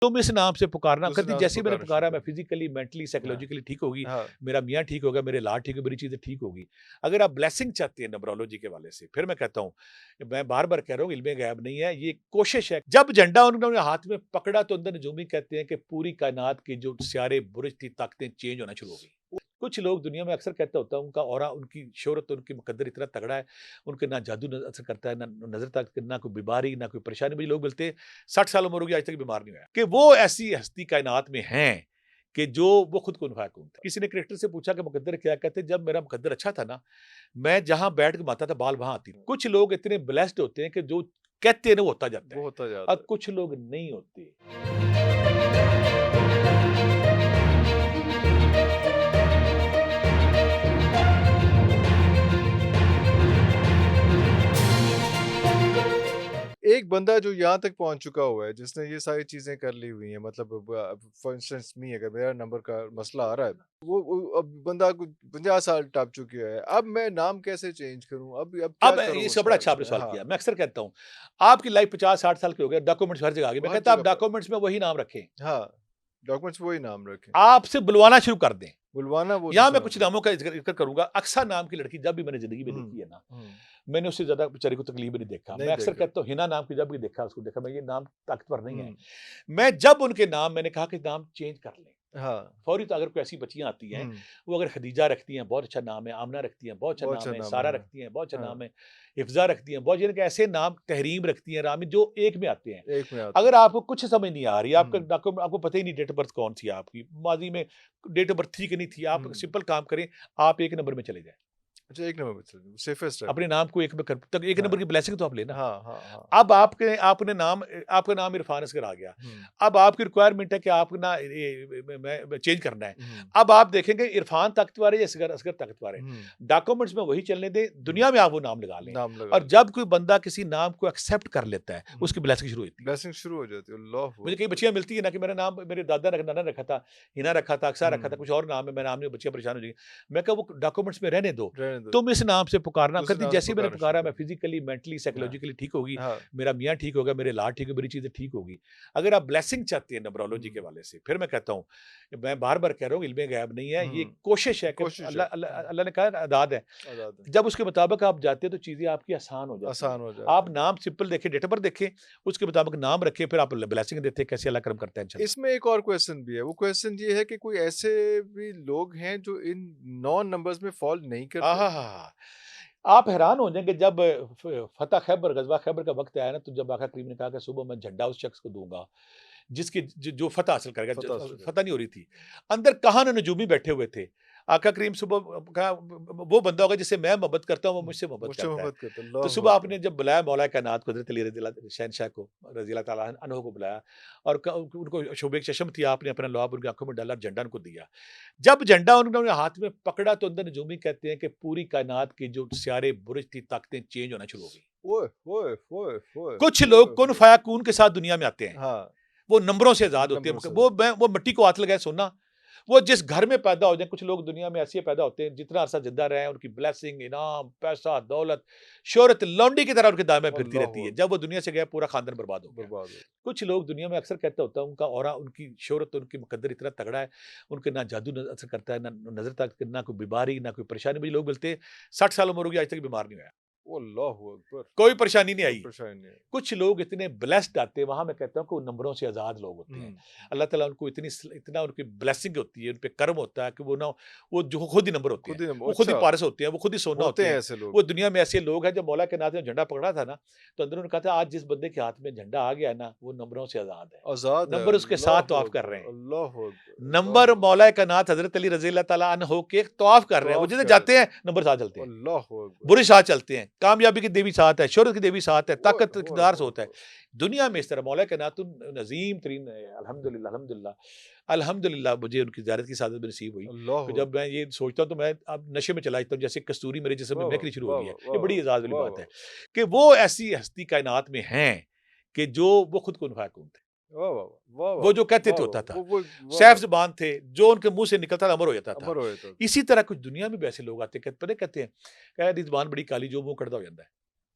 तुम इस नाम से पुकारना उस करती, नाम से जैसे ही मैंने पुकारना पुकारा शुरू मैं कर। फिजिकली, मेंटली, हाँ, साइकोलॉजिकली ठीक होगी, हाँ। मेरा मियाँ ठीक होगा, मेरे लाड ठीक होगा, मेरी चीज़ें ठीक होगी। अगर आप ब्लेसिंग चाहती हैं न्यूमरोलॉजी के हवाले से, फिर मैं कहता हूँ, मैं बार-बार कह रहा हूँ, इल्म गैब नहीं है, ये कोशिश है। जब झंडा उन्होंने हाथ में पकड़ा तो अंदर नजूमी कहते हैं कि पूरी कायनात की जो सियारे बुर्ज थी, ताकतें चेंज होना शुरू हो गई। कुछ लोग दुनिया में अक्सर कहता होता है, उनका ऑरा, उनकी शोहरत, उनकी मुकद्दर इतना तगड़ा है, उनके ना जादू असर करता है, ना नज़र तक, ना कोई बीमारी, ना कोई परेशानी। मुझे लोग मिलते हैं 60 साल उम्र होगी, आज तक बीमार नहीं हुआ कि वो ऐसी हस्ती कायनात में हैं कि जो वो खुद कुन फायकून था। किसी ने क्रिकेटर से पूछा कि मुकद्दर क्या कहते, जब मेरा मुकद्दर अच्छा था ना, मैं जहां बैठ के मारता था बाल वहां आती थी। कुछ लोग इतने ब्लेस्ड होते हैं कि जो कहते हैं ना वो होता जाता वो है, होता जाता और है। कुछ लोग नहीं होते। एक बंदा जो यहाँ तक पहुँच चुका हुआ है, जिसने ये सारी चीज़ें कर ली हुई हैं, मतलब फॉर इंस्टेंस मी, अगर मेरा नंबर का मसला आ रहा है, वो अब बंदा कुछ 50 साल टप चुकी है, अब मैं नाम कैसे चेंज करूँ? अब क्या अब करूँ इसका बड़ा उसका? अच्छा आपने सवाल हाँ, किया। मैं अक्सर कहता हूँ, आपकी लाइफ 50-60 साल की हो गई, डॉक्यूमेंट्स हर जगह आ गए। मैं हर कहता हूँ, जगह आप पर डॉक्यूमेंट्स में वही नाम रखें, हाँ, डॉक्यूमेंट्स वही नाम रखें, आपसे बुलवाना शुरू कर दें। बुलवाना वो यहाँ दूसरा मैं कुछ नाम। नामों का ज़िक्र करूँगा। अक्सा नाम की लड़की जब भी मैंने ज़िंदगी में हुँ, देखी है ना, हुँ, मैंने उससे ज़्यादा बेचारी को तकलीफ नहीं देखा। नहीं मैं अक्सर देखा। कहता हूँ, हिना नाम की जब भी देखा, उसको देखा, मैं ये नाम ताकतवर नहीं है। हुँ, मैं जब उनके नाम, मैंने कहा कि नाम चेंज कर लें। हाँ, फौरी तो अगर कोई ऐसी बच्चियाँ आती हैं, हुँ, वो अगर खदीजा रखती हैं, बहुत अच्छा नाम है, आमना रखती हैं, बहुत अच्छा बहुत अच्छा नाम है, नाम है, सारा हाँ, रखती हैं, बहुत अच्छा हाँ, नाम है, हिफ़्ज़ा रखती हैं, बहुत यानी कि ऐसे नाम, तहरीम रखती हैं, रामी, जो एक में आते हैं। एक में आते अगर हैं। आपको कुछ समझ नहीं आ रही, आपका हुँ, डॉक्यूमेंट, आपको पता ही नहीं डेट ऑफ बर्थ कौन सी है आपकी, माज़ी में डेट ऑफ बर्थ थी कि नहीं थी, आप हुँ, सिंपल काम करें, आप 1 नंबर में चले जाएँ। अच्छा, एक नंबर पे चलिए, सेफेस्ट है अपने वो। नाम को एक में कर, तब 1 हाँ, नंबर की ब्लेसिंग तो आप लेना। हाँ, हाँ, हाँ, अब आपके आपने नाम, आपका नाम इरफ़ान असगर आ गया। हुँ, अब आपकी रिक्वायरमेंट है कि आप ना ये मैं चेंज करना है। हुँ, अब आप देखेंगे इरफ़ान ताकतवर है या असगर असगर ताकतवर है। हुँ, डॉक्यूमेंट्स में वही चलने दें, हुँ, दुनिया में आप वो नाम लगा लें। नाम लगा और लें। जब कोई बंदा किसी नाम को एक्सेप्ट कर लेता है, हुँ, उसकी ब्लेसिंग शुरू होती है। ब्लेसिंग शुरू हो जाती है, अल्लाहू मुझे कई अकबर! बच्चियाँ मिलती है ना कि मेरा नाम मेरे दादा नाना रखा था, हिना रखा था, अक्सा रखा था, हुँ, कुछ और नाम है, मैं नाम नहीं, बच्चियाँ परेशान हो जाएँगी। मैं कहा वो डॉक्यूमेंट्स में रहने दो। रहने दो, तुम इस नाम से पुकारना दूसरे करती, नाम से जैसे ही मैंने पुकारना शुरू पुकारा, मैं करो। फिजिकली, मेंटली, हाँ, साइकोलॉजिकली ठीक होगी, हाँ, मेरा मियाँ ठीक होगा, मेरे लाड ठीक होगा, मेरी चीज़ें ठीक होगी। अगर आप ब्लेसिंग चाहती हैं न्यूमरोलॉजी के हुँ, हवाले से, फिर मैं कहता हूँ, मैं बार-बार कह रहा हूँ, इल्म गैब नहीं है, ये हुँ, कोशिश है कि कोशिश है। अल्लाह अल्लाह हुँ, अल्लाह ने कहा है ना, अदाद है। आज़ाद है, जब उसके मुताबिक आप जाते हैं तो चीज़ें आपकी आसान हो जाती हैं। आसान हो जाती आप है। नाम सिंपल देखें, डेट ऑफ बर्थ देखें, उसके मुताबिक नाम रखें, फिर आप ब्लेसिंग देते हैं, कैसे अल्लाह करम करता है इंशाल्लाह। इसमें एक और क्वेश्चन भी है, वो क्वेश्चन ये है कि कोई ऐसे भी लोग हैं जो इन नॉन नंबर्स में फ़ॉल नहीं करते? आहाहा! आप हैरान हो जाएँगे जब फ़तह खैबर, ग़ज़वा खैबर का वक़्त आया ना, तो जब आका करीम ने कहा कि सुबह मैं झंडा उस शख़्स को दूँगा, जिसकी जो फ़तह हासिल करेगा, फ़तह हासिल कर। फ़तह नहीं हो रही थी। अंदर कहान नजूमी बैठे हुए थे। आका करीम सुबह कहा, वो बंदा होगा जिससे मैं मोहब्बत करता हूँ, वो मुझसे मोहब्बत मुझसे करता है। मोहब्बत करते, तो अल्लाहू सुबह अकबर! आपने जब बुलाया मौला कायनात को, हज़रत अली शहनशाह को, रज़ी अल्लाह तआला अन्हु को बुलाया, और उनको शोबे चश्म थी, आपने अपना लुआब उनकी आँखों में डाला, झंडा उनको दिया। जब झंडा उन्होंने हाथ में पकड़ा तो अंदर नजूमी कहते हैं कि पूरी कायनात की जो सियारे बुर्ज थी, ताकतें चेंज होना शुरू हो गई। ओए, ओए, ओए, ओए, कुछ ओए, लोग कुन ओए! फायकून के साथ दुनिया में आते हैं। हाँ, वो नंबरों से आज़ाद होते नंबरों हैं। से ज़्यादा। वो मिट्टी को हाथ लगाए सोना, वो जिस घर में पैदा हो जाए, कुछ लोग दुनिया में ऐसे पैदा होते हैं, जितना अरसा ज़िंदा रहे हैं, उनकी ब्लेसिंग, इनाम, पैसा, दौलत, शोहरत लौंडी की तरह उनके दाएँ बाएँ फिरती रहती अल्लाहू है। अकबर! जब वो दुनिया से गया, पूरा खानदान बर्बाद हो गया। बर्बाद हो। कुछ लोग दुनिया में अक्सर कहता होता है, उनका ऑरा, उनकी शोहरत, उनकी मुकद्दर इतना तगड़ा है, उनके ना जादू असर करता है, ना नज़र तक, ना कोई बीमारी, ना कोई परेशानी। मुझे लोग मिलते हैं 60 साल उम्र होगी, आज तक बीमार नहीं हुआ। अल्लाहू अकबर! कोई परेशानी नहीं कोई आई। परेशानी नहीं है। कुछ लोग इतने ब्लेस्ड आते हैं, वहाँ मैं कहता हूँ कि वो नंबरों से आज़ाद लोग होते हैं। हुँ, अल्लाह ताला उनको इतना उनकी ब्लेसिंग होती है, उन पे करम होता है कि वो ना, वो जो खुद ही नंबर होते हैं, खुद ही वो खुद ही अच्छा, पारस होते हैं, वो खुद ही सोना होते होते हैं हैं। ऐसे लोग। वो दुनिया में ऐसे लोग हैं, जब मौला के नाज़ ने झंडा पकड़ा था ना, तो अंदर उन्होंने कहा था, आज जिस बंदे के हाथ में झंडा आ गया है ना, वो नंबरों से आज़ाद है। आज़ाद है, नंबर उसके साथ अल्लाहू तवाफ़ कर अकबर! रहे हैं। अल्लाहू अकबर! नंबर अल्लाहू अकबर! मौला कायनात हज़रत अली रज़ी अल्लाह तआला अन्हु के तवाफ़ कर रहे हैं। वो तवाफ़ जिधर कर रहे जाते हैं, नंबर साथ चलते हैं। हैं। अल्लाहू अकबर! बुरे साथ चलते हैं, कामयाबी की देवी साथ है, शोहरत की देवी साथ है, ओए ताकत होए इक़्तिदार से होए होता है। होए! दुनिया में इस तरह मौला कायनातुन नज़ीम तरीन है, अल्हम्दुलिल्लाह अल्हम्दुलिल्लाह। अल्हम्दुलिल्लाह मुझे उनकी ज़ियारत की सादत भी नसीब हुई। तो अल्लाहू जब मैं अकबर! ये सोचता हूँ तो मैं अब नशे में चला जाता हूँ, जैसे कस्तूरी मेरे जिस्म में वाह, वाह! महकनी शुरू हो वाह, गई है। वाह! ये वाह, बड़ी एज़ाज़ वाली वाह! वाह, बात है वाह! कि वो ऐसी हस्ती कायनात में हैं कि जो वो खुद कुन फायकून थे। वाह, वाह! वाह, वाह! वो जो कहते वाह, थे वाह! होता था। वो वाह, सैफ वाह! ज़ुबान थे, जो उनके मुँह से निकलता था अमर हो जाता था। अमर हो जाता था। इसी तरह कुछ दुनिया में भी ऐसे लोग आते हैं, पता है कहते हैं, कह दी ज़ुबान बड़ी काली, जो मुँह कड़दा हो जाता है।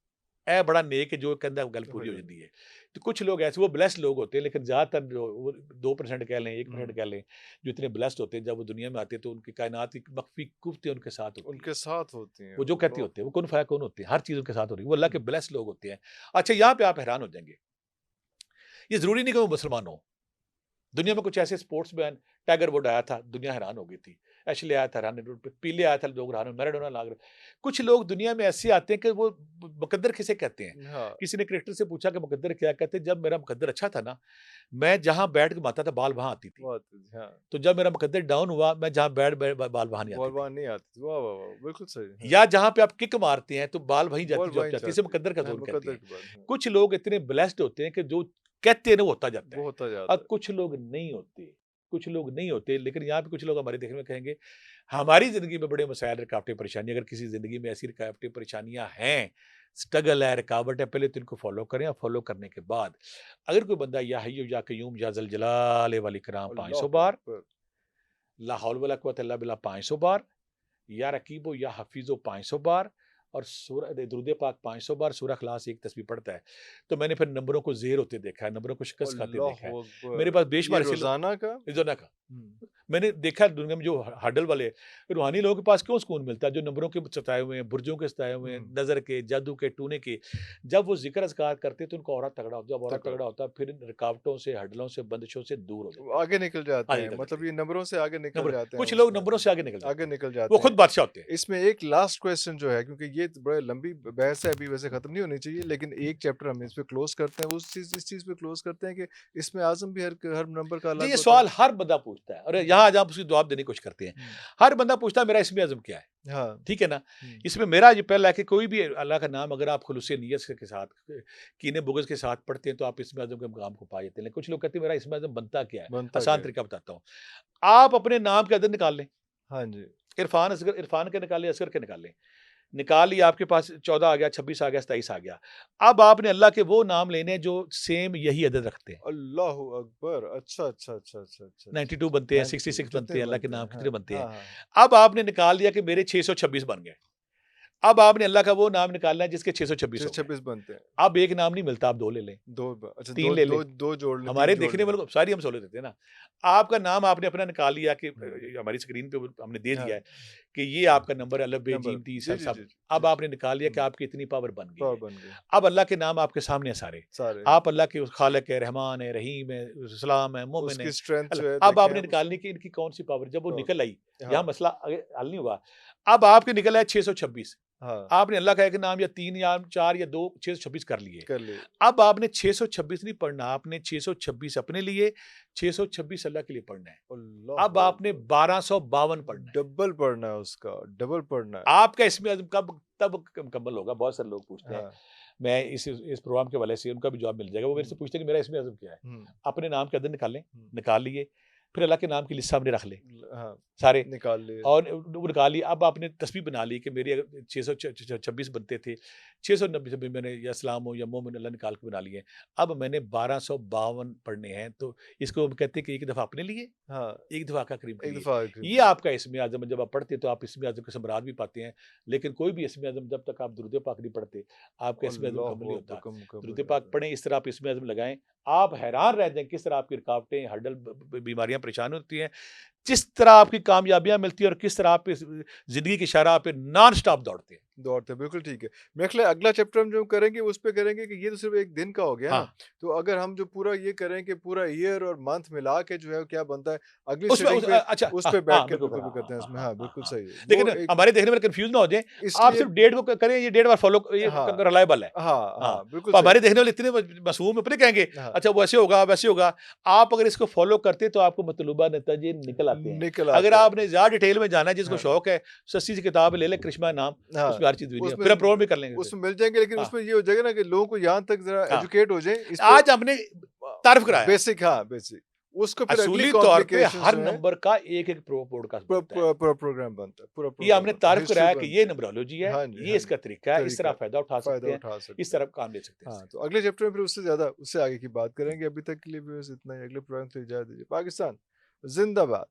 ए बड़ा नेक है जो कहता है गल पूरी हो हो जाती है। तो कुछ लोग ऐसे वो ब्लेस्ड लोग होते हैं, लेकिन ज़्यादातर जो वो 2% कह लें, 1% कह लें, जो इतने ब्लेस्ड होते हैं, जब वो दुनिया में आते हैं तो उनकी कायनात की मख्फी कुव्वतें उनके साथ होती हैं। उनके साथ होती हैं, वो जो कहते अल्लाह होते हैं, वो कुन फ़यकून होते हैं, हर चीज़ उनके साथ हो रही है, वो अल्लाह के हुँ। ब्लेस्ड लोग होते हैं। अच्छा, यहाँ पे आप हैरान हो जाएँगे, ये ज़रूरी नहीं कि वो मुसलमान हों। दुनिया में कुछ ऐसे स्पोर्ट्समैन, टाइगर वुड आया था, दुनिया हैरान हो गई थी। एशले आया था हैरान, पीले आया था, लोग हैरान, मैराडोना लाग रहे। कुछ लोग दुनिया में ऐसे आते हैं कि वो मुकद्दर किसे कहते हैं? हाँ, किसी ने क्रिकेटर से पूछा कि मुकद्दर क्या कहते हैं? जब मेरा मुकद्दर अच्छा था ना, मैं जहाँ बैट घुमाता था, बॉल वहाँ आती थी। बहुत हाँ, तो जब मेरा मुकद्दर डाउन हुआ, मैं जहाँ बैट बै बॉल वहाँ नहीं बॉल आती थी। वहाँ नहीं आती थी। वाह, वाह, वाह! बिल्कुल सही, हाँ। या जहाँ पे आप किक मारते हैं, तो बॉल वहीं बॉल जाती जो आप वहीं चाहते हैं, इसे जाती मुकद्दर का है। हाँ, ज़ोन कहते मुकद्दर हैं। के बाद, हाँ। कुछ लोग इतने ब्लेस्ड होते हैं कि जो कहते हैं ना, वो होता जाता वो है। होता जाता और है। कुछ लोग नहीं होते, कुछ लोग नहीं होते, लेकिन यहाँ पे कुछ लोग हमारे देखने में कहेंगे, हमारी ज़िंदगी में बड़े मसाइल, रुकावटें, परेशानी, अगर किसी ज़िंदगी में ऐसी रुकावटें, परेशानियाँ हैं, स्ट्रगल है, रुकावट है, पहले तो इनको फ़ॉलो करें और फ़ॉलो करने के बाद अगर कोई बंदा या हय्यु या कय्यूम या ज़ल जलाल वल इकराम 500 अल्लाहु बार, अकबर! ला हौल वला कुव्वता इल्ला बिल्लाह 500 बार, या रकीबो या हफीज़ो 500 बार और सूरह दुरूद पाक 500 बार, सूरह इखलास एक तस्बीह पढ़ता है। तो मैंने फिर नंबरों को ज़ेर होते देखा है, नंबरों को शिकस्त खाते देखा है। अल्लाहु मेरे अकबर! पास ये बेशुमार ऐसे लोग, रोज़ाना का? रोज़ाना का। हुँ। मैंने देखा है दुनिया में जो हडल वाले रूहानी लोगों के पास क्यों सुकून मिलता है, जो नंबरों के सताए हुए हैं, बुर्जों के सताए हुए हैं, हुँ, नज़र के, जादू के, टूने के, जब वो ज़िक्र अज़कार करते हैं तो उनका ऑरा तगड़ा होता है। जब ऑरा तगड़ा। तगड़ा होता है, फिर इन रुकावटों से, हडलों से, बंदिशों से दूर हो वो जाते हैं, आगे निकल जाते आगे हैं, निकल जाते मतलब हैं। ये नंबरों से आगे निकल नंबर जाते हैं कुछ लोग उसमें, नंबरों से आगे निकल जाते आगे हैं, निकल वो जाते खुद हैं। बादशाह होते हैं। इसमें एक लास्ट क्वेश्चन जो है, क्योंकि ये बड़ा लंबी बहस है, अभी वैसे खत्म नहीं होनी चाहिए, लेकिन एक चैप्टर हम इस पे क्लोज करते हैं, उस चीज़ इस चीज़ पे क्लोज करते हैं कि इसमें आज़म भी हर नंबर का जी, अलग ये होता है। सवाल हर बंदा पूछता है और हुँ, यहाँ आज आप उसकी जवाब देने की कोशिश करते हैं। हुँ, हर बंदा पूछता है मेरा इस्म आज़म क्या है? हाँ, ठीक है ना? हुँ, इसमें मेरा ये पहला है कि कोई भी अल्लाह का नाम अगर आप खुलूस नियत के साथ, कीने बुग़्ज़ के साथ पढ़ते हैं तो आप इस्म आज़म के मकाम को पा जाते हैं। लेकिन कुछ लोग कहते हैं मेरा इस्म आज़म बनता क्या है? बनता आसान क्या है? तरीका बताता हूँ। आप अपने नाम के अदद निकाल लें। हाँ जी, इरफ़ान के निकालें, असगर के निकालें। निकाल लिया, आपके पास 14 आ गया, 26 आ गया, 27 आ गया। अब आपने अल्लाह के वो नाम लेने हैं जो सेम यही अदद रखते हैं। अल्लाहु अकबर! अच्छा, अच्छा, अच्छा, अच्छा, अच्छा, अच्छा, 92 अच्छा, बनते हैं, 92 66 बनते जितने हैं, अल्लाह के बनते नाम हैं, हाँ, कितने बनते हैं। हाँ, हाँ, अब आपने निकाल लिया कि मेरे 626 बन गए। अब आपने अल्लाह का वो नाम निकालना है जिसके 626 हो गए। 626 बनते हैं। अब एक नाम नहीं मिलता, आप 2 ले लें, 2 अच्छा 3 2 ले लें। 2 2 जोड़ लें, 3 हमारे जोड़ देखने लें। वालों को सारी हम सहूलियत देते हैं ना। आपका नाम आपने अपना निकाल लिया कि हुँ, हमारी स्क्रीन पे वो हमने दे हाँ, दिया है कि ये आपका नंबर है, अल्फ़, बे, नंबर जीम, ती, जी, सा, जी, सब। जी, जी, जी, अब आपने निकाल लिया कि हुँ, आपकी इतनी पावर बन गई पाव है। बन गए, अब अल्लाह के नाम आपके सामने हैं सारे। सारे। आप अल्लाह के खालिक है, रहमान है, रहीम है, सलाम है, मोमिन उसकी है। स्ट्रेंथ जो है अल्लाह अब देखें आपने आप निकालनी उसकी कि इनकी कौन-सी पावर, जब वो पाव निकल आई, यहाँ हाँ, मसला आगे हल नहीं हुआ। अब आपके निकला है 626। हाँ, आपने अल्लाह का एक नाम या 3 या 4 या 2 626 कर लिए। कर लिए। अब आपने 626 नहीं पढ़ना, आपने 626 अपने लिए, 626 अल्लाह के लिए पढ़ना है। अब अल्लाहु आपने अकबर! 1252 पढ़ना है। डबल पढ़ना है उसका, डबल पढ़ना है। आपका इसमें आज़म कब तब मुकम्मल होगा? बहुत सारे लोग पूछते हैं। हाँ, मैं इस प्रोग्राम के हवाले से उनका भी जवाब मिल जाएगा। वो मेरे से हुँ, पूछते हैं कि मेरा इसमें आज़म क्या है? हुँ, अपने नाम के अदद निकालें, हुँ, निकाल लिए, फिर अल्लाह के नाम की लिस्ट सामने रख लें, हाँ, सारे। निकाल लिए। और वो निकाल लिया। अब आपने तस्बीह बना ली कि मेरे अगर 626 बनते थे, 690 से भी मैंने या सलाम हो या मोमिन अल्लाह निकाल के बना लिए। अब मैंने 1252 पढ़ने हैं, तो इसको हम कहते हैं कि एक दफ़ा अपने लिए, हाँ, एक दफ़ा आका करीम के एक लिए। दफ़ा आखिरी ये में। आपका इस्म आज़म है, जब आप पढ़ते हैं तो आप इस्म आज़म के समरात भी पाते हैं। लेकिन कोई भी इस्म आज़म जब तक आप दुरूद पाक नहीं पढ़ते, आपका इस्म आज़म मुकम्मल नहीं अल्लाहु होता। अकबर! मुकम्मल दुरूद नहीं पाक होता। पढ़ें, इस तरह आप इस्म आज़म लगाएँ, आप हैरान रह जाएँ किस तरह आपकी रुकावटें, हडल, बीमारियाँ परेशान होती हैं। किस तरह आपकी कामयाबियाँ मिलती हैं और किस तरह आप इस ज़िंदगी की शाहराह पे नॉन स्टॉप दौड़ते हैं। दौड़ते हैं, बिल्कुल ठीक है। मेरे ख़्याल है अगला चैप्टर हम जो करेंगे उस पे करेंगे कि ये तो सिर्फ़ 1 दिन का हो गया ना, हाँ, तो अगर हम जो पूरा ये करें कि पूरा ईयर और मंथ मिला के जो है क्या बनता है, अगली उसमें सिटिंग पे अच्छा, उस हाँ, पे बैठ हाँ, के बिल्कुल बिल्कुल करें। भी हाँ, करते हैं हाँ, उसमें हाँ, हाँ, हाँ, बिल्कुल हाँ, सही हाँ। है। वो लेकिन एक हमारे देखने वाले कन्फ्यूज़ ना हो जाएँ, आप इसलिए सिर्फ़ डेट को करें, ये डेट बार फ़ॉलो ये हाँ, रिलायबल है। हाँ, हाँ, हाँ, बिल्कुल तो सही। हमारे देखने वाले इतने मासूम अपने कहेंगे, हाँ, अच्छा वो ऐसे होगा, वैसे होगा। आप अगर इसको फ़ॉलो करते हैं तो आपको मतलूबा नतीजे निकल आते हैं। निकल अगर आता है। आपने ज़्यादा डिटेल में जाना है, जिसको हाँ, शौक है, सस्ती सी किताब ले लें, करिश्मा नाम, हाँ, उसमें हर चीज़ वीडियो, उसमें फिर हम प्रोग्राम भी कर लेंगे फिर। उसमें मिल जाएँगे, लेकिन हाँ, उसमें ये हो जाएगा ना कि लोगों को यहाँ तक ज़रा हाँ। एजुकेट हो जाएँ इस पे आज हमने तारीफ़ कराया। बेसिक हाँ, बेसिक। उसको फिर अगली असूली तौर पे कॉम्प्लिकेशंस हर जो है नंबर का एक-एक पॉडकास्ट प्रो बनता है। प्रो प्रो प्रोग्राम बनता है, पूरा ये प्रोग्राम हमने बनता है, तारीफ़ हिस्ट्री कराया कि ये बनती है। न्यूमरोलॉजी है, हाँ जी, ये हाँ जी, इसका तरीका है, इस तरह तरीका आप फ़ायदा उठा फ़ायदा सकते हैं, उठा इस सकते हैं। तरह आप काम ले सकते हैं हाँ, इससे। तो अगले चैप्टर में फिर उससे ज़्यादा उससे आगे की बात करेंगे। अभी तक के लिए बस इतना ही, अगले प्रोग्राम से इजाज़त दीजिए। पाकिस्तान ज़िंदाबाद।